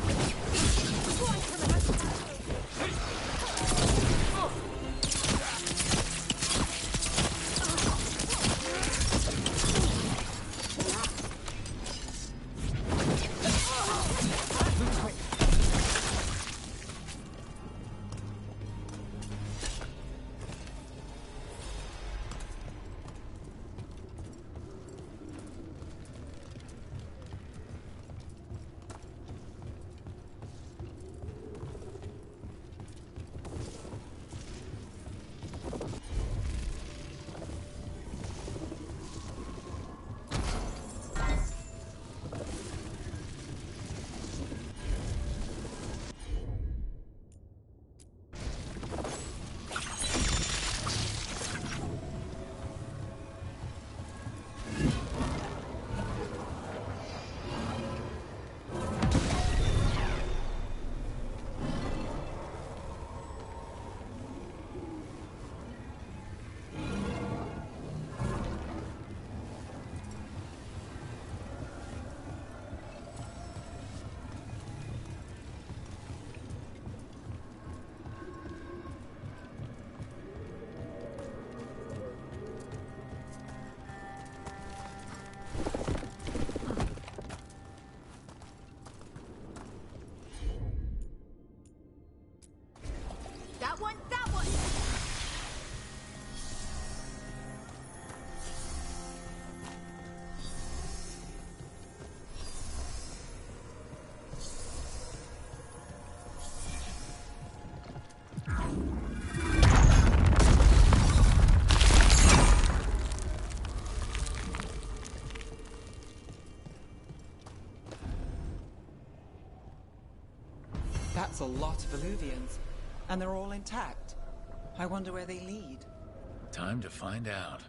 That one, that one! That's a lot of Illuvians. And they're all intact. I wonder where they lead. Time to find out.